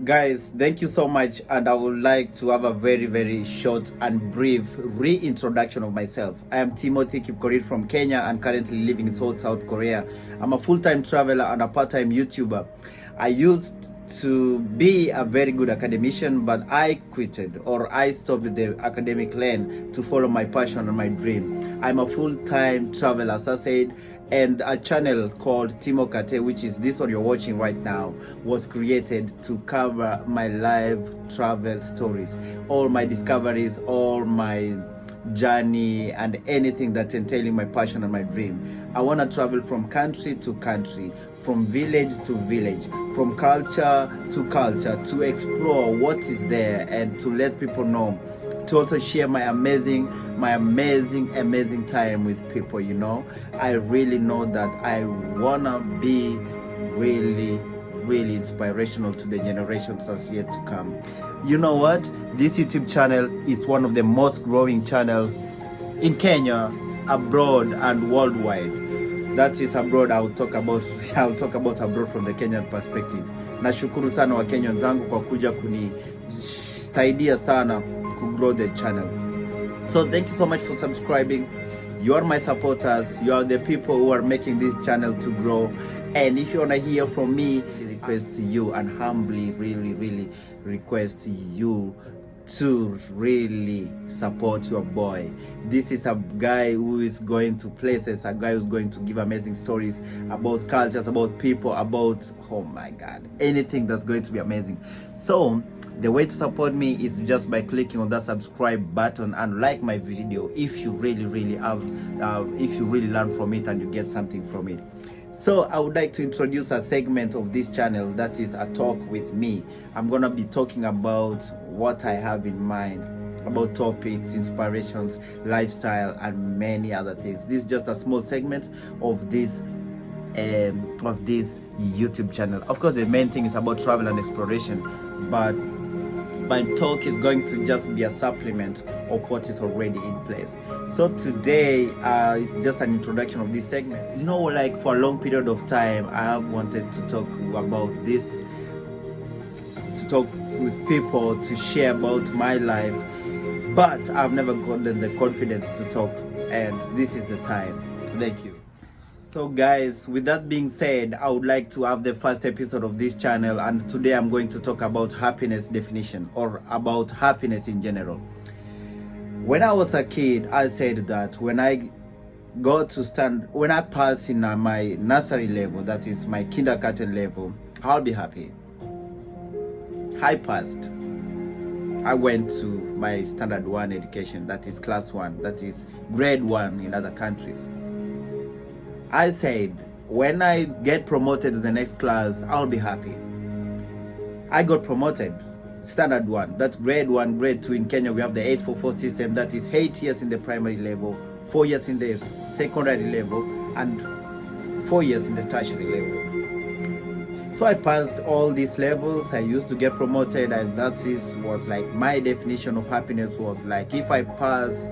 Guys, thank you so much, and I would like to have a very short and brief reintroduction of myself. I am Timo from Kenya and currently living in Seoul, South Korea. I'm a full-time traveler and a part-time YouTuber. I used to be a very good academician, but I quitted, or I stopped the academic lane to follow my passion and my dream. I'm a full-time traveler, as I said, and a channel called Timo Kattee, which is this one you're watching right now, was created to cover my live travel stories, all my discoveries, all my journey, and anything that's entailing my passion and my dream. I want to travel from country to country, from village to village, from culture to explore what is there and to let people know, to also share my amazing time with people. I really know that I wanna be really inspirational to the generations that's yet to come. You know what? This YouTube channel is one of the most growing channel in Kenya, abroad and worldwide. That is abroad. I'll talk about abroad from the Kenyan perspective. Nashukuru sana wa Kenya wenzangu kwa kuja kunisaidia sana to grow the channel. So thank you so much for subscribing. You are my supporters. You are the people who are making this channel to grow. And if you want to hear from me, I request you and humbly really request you to really support your boy. This is a guy who is going to places, a guy who's going to give amazing stories about cultures, about people, about, oh my God, anything that's going to be amazing. So the way to support me is just by clicking on that subscribe button and like my video if you really have, if you really learn from it and you get something from it. So I would like to introduce a segment of this channel that is a talk with me. I'm gonna be talking about what I have in mind, about topics, inspirations, lifestyle, and many other things. This is just a small segment of this YouTube channel. Of course, the main thing is about travel and exploration, but my talk is going to just be a supplement of what is already in place. So today is just an introduction of this segment. Like for a long period of time, I have wanted to talk about this, to talk with people, to share about my life, but I've never gotten the confidence to talk, and this is the time. Thank you. So guys, with that being said, I would like to have the first episode of this channel, and today I'm going to talk about happiness definition, or about happiness in general. When I was a kid, I said that when I pass in my nursery level, that is my kindergarten level, I'll be happy. I passed. I went to my standard 1 education, that is class 1, that is grade 1 in other countries. I said, when I get promoted to the next class, I'll be happy. I got promoted, standard 1, that's grade 1, grade 2. In Kenya, we have the 844 system, that is 8 years in the primary level, 4 years in the secondary level, and 4 years in the tertiary level. So I passed all these levels. I used to get promoted, and was like my definition of happiness was like, if I pass,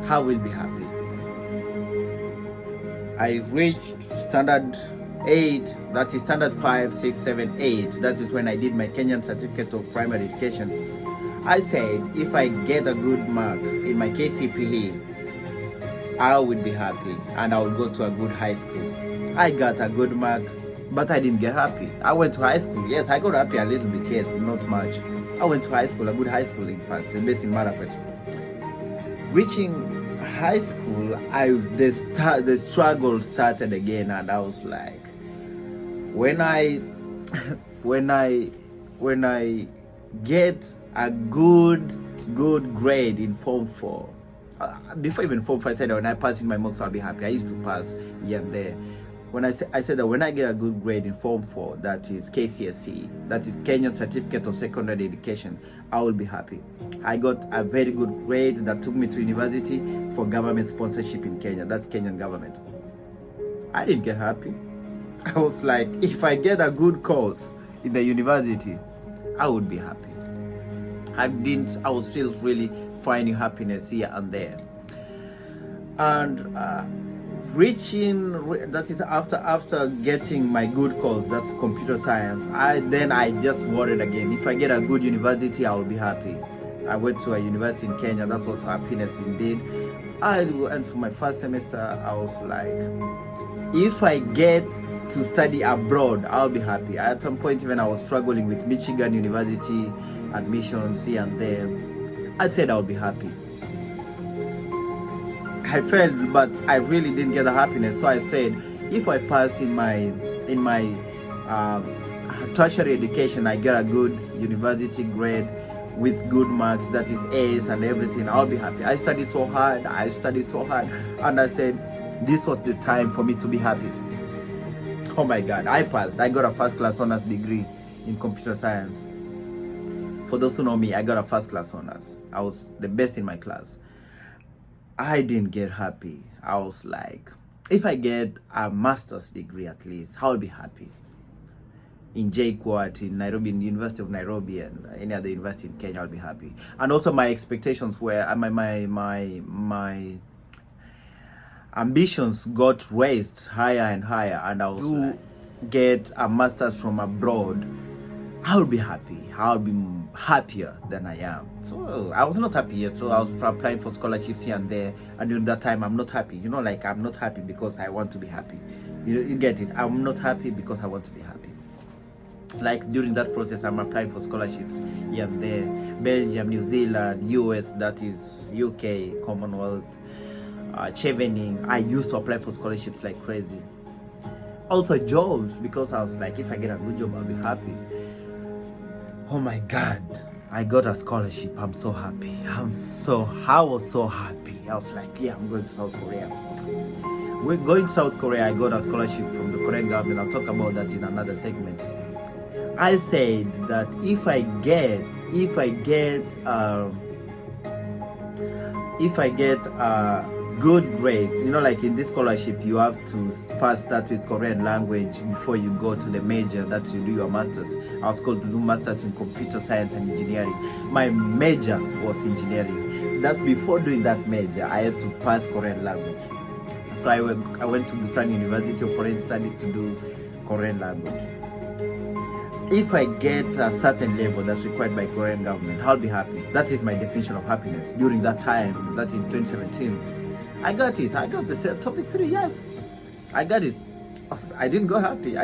I will be happy. I reached standard 8, that is standard 5, 6, 7, 8. That is when I did my Kenyan certificate of primary education. I said, if I get a good mark in my KCPE, I would be happy and I would go to a good high school. I got a good mark, but I didn't get happy. I went to high school. Yes, I got happy a little bit, yes, but not much. I went to high school, a good high school in fact, based in Marapet. Reaching high school, the struggle started again, and I was like, when I get a good grade in Form 4, before even Form 5, I said when I pass in my mocks, I'll be happy. I used to pass here and there. When I said that when I get a good grade in Form 4, that is KCSE, that is Kenyan Certificate of Secondary Education, I will be happy. I got a very good grade that took me to university for government sponsorship in Kenya. That's Kenyan government. I didn't get happy. I was like, if I get a good course in the university, I would be happy. I was still really finding happiness here and there. And that is after getting my good course, that's computer science. I just worried again. If I get a good university, I will be happy. I went to a university in Kenya. That was happiness indeed. I went to my first semester. I was like, if I get to study abroad, I'll be happy. At some point, even I was struggling with Michigan University admissions here and there. I said I'll be happy. I failed, but I really didn't get the happiness. So I said, if I pass in my tertiary education, I get a good university grade with good marks, that is A's and everything, I'll be happy. I studied so hard, and I said this was the time for me to be happy. Oh my God, I passed. I got a first class honors degree in computer science. For those who know me, I got a first class honors. I was the best in my class. I didn't get happy. I was like, if I get a master's degree at least, I'll be happy. In JKUAT, in Nairobi, in the University of Nairobi, and any other university in Kenya, I'll be happy. And also my expectations were, my ambitions got raised higher and higher, and I was like, get a master's from abroad, I'll be happy. I'll be happier than I am. So I was not happy yet, so I was applying for scholarships here and there, and during that time I'm not happy. You know, like I'm not happy because I want to be happy. You get it? I'm not happy because I want to be happy. Like during that process, I'm applying for scholarships here and there, Belgium, New Zealand, US, that is UK, Commonwealth, Chevening. I used to apply for scholarships like crazy. Also jobs, because I was like, if I get a good job, I'll be happy. Oh my God, I got a scholarship. I'm so happy. I was so happy. I was like, yeah, I'm going to South Korea. We're going to South Korea. I got a scholarship from the Korean government. I'll talk about that in another segment. I said that if I get a good grade, you know, like in this scholarship, you have to first start with Korean language before you go to the major that you do your master's. I was called to do master's in computer science and engineering. My major was engineering. That before doing that major, I had to pass Korean language. So I went to Busan University of Foreign Studies to do Korean language. If I get a certain level that's required by Korean government, I'll be happy. That is my definition of happiness. During that time, that in 2017, I got it. I got the topic 3, yes. I got it. I didn't get happy.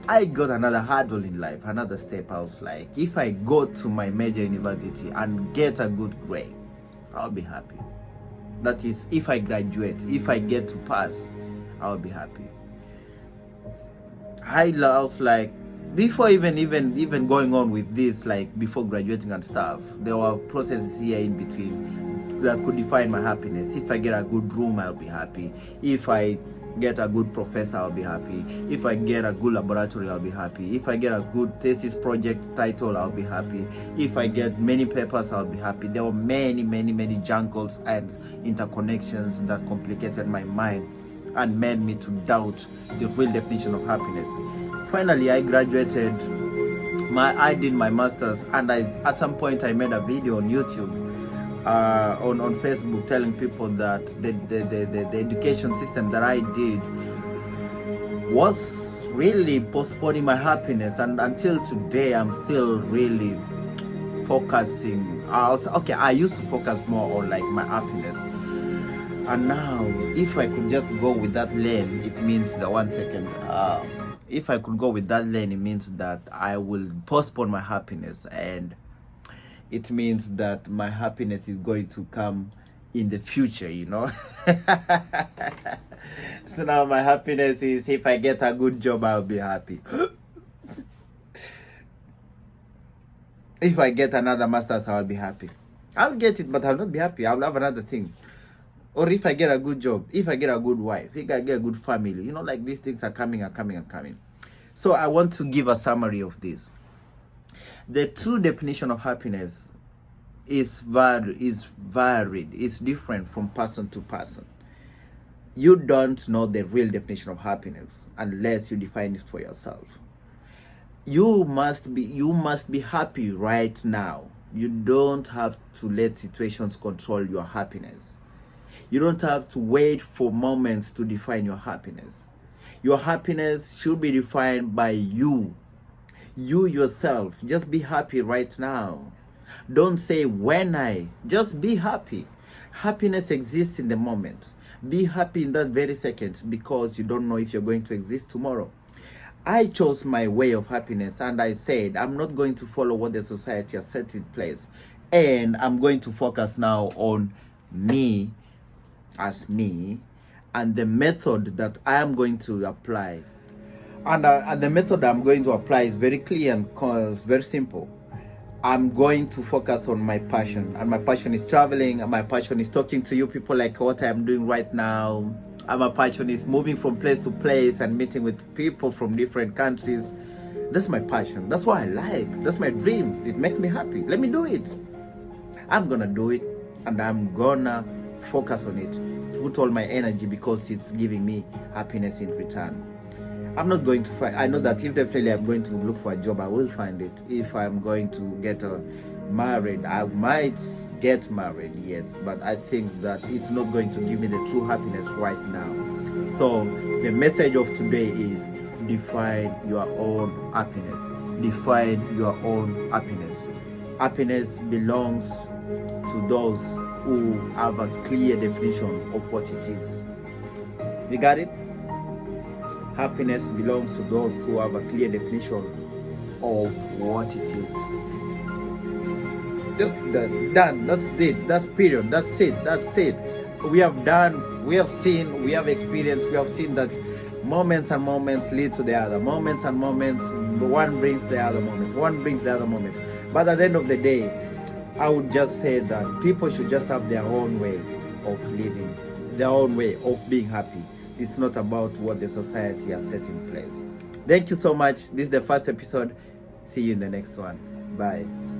I got another hurdle in life, another step. I was like, if I go to my major university and get a good grade, I'll be happy. That is, if I graduate, if I get to pass, I'll be happy. I was like, before even going on with this, like before graduating and stuff, there were processes here in between that could define my happiness. If I get a good room, I'll be happy. If I get a good professor, I'll be happy. If I get a good laboratory, I'll be happy. If I get a good thesis project title, I'll be happy. If I get many papers, I'll be happy. There were many jungles and interconnections that complicated my mind and made me to doubt the real definition of happiness. Finally, I graduated. I did my master's, and at some point I made a video on YouTube, on Facebook, telling people that the education system that I did was really postponing my happiness, and until today I'm still really focusing. I used to focus more on like my happiness, and now if I could just go with that lane, it means that if I could go with that lane, it means that I will postpone my happiness, and it means that my happiness is going to come in the future, you know. So now my happiness is, if I get a good job, I'll be happy. If I get another master's, I'll be happy. I'll get it, but I'll not be happy. I'll have another thing. Or if I get a good job, if I get a good wife, if I get a good family, you know, like these things are coming. So I want to give a summary of this. The true definition of happiness is varied. It's different from person to person. You don't know the real definition of happiness unless you define it for yourself. You must be happy right now. You don't have to let situations control your happiness. You don't have to wait for moments to define your happiness. Your happiness should be defined by you. You yourself. Just be happy right now. Don't say when just be happy. Happiness exists in the moment. Be happy in that very second, because you don't know if you're going to exist tomorrow. I chose my way of happiness, and I said I'm not going to follow what the society has set in place, and I'm going to focus now on me as me, and the method that I am going to apply. And the method I'm going to apply is very clear and very simple. I'm going to focus on my passion, and my passion is traveling, and my passion is talking to you people like what I'm doing right now. And my passion is moving from place to place and meeting with people from different countries. That's my passion. That's what I like. That's my dream. It makes me happy. Let me do it. I'm gonna do it, and I'm gonna focus on it, put all my energy, because it's giving me happiness in return. I'm not going to find, I know that if definitely I'm going to look for a job, I will find it. If I'm going to get married, I might get married, yes, but I think that it's not going to give me the true happiness right now. So the message of today is define your own happiness. Define your own happiness. Happiness belongs to those who have a clear definition of what it is. You got it? Happiness belongs to those who have a clear definition of what it is. Just done. That's it. That's period. That's it. That's it. We have done. We have seen. We have experienced. We have seen that moments and moments lead to the other. Moments and moments. One brings the other moment. One brings the other moment. But at the end of the day, I would just say that people should just have their own way of living, their own way of being happy. It's not about what the society has set in place. Thank you so much. This is the first episode. See you in the next one. Bye.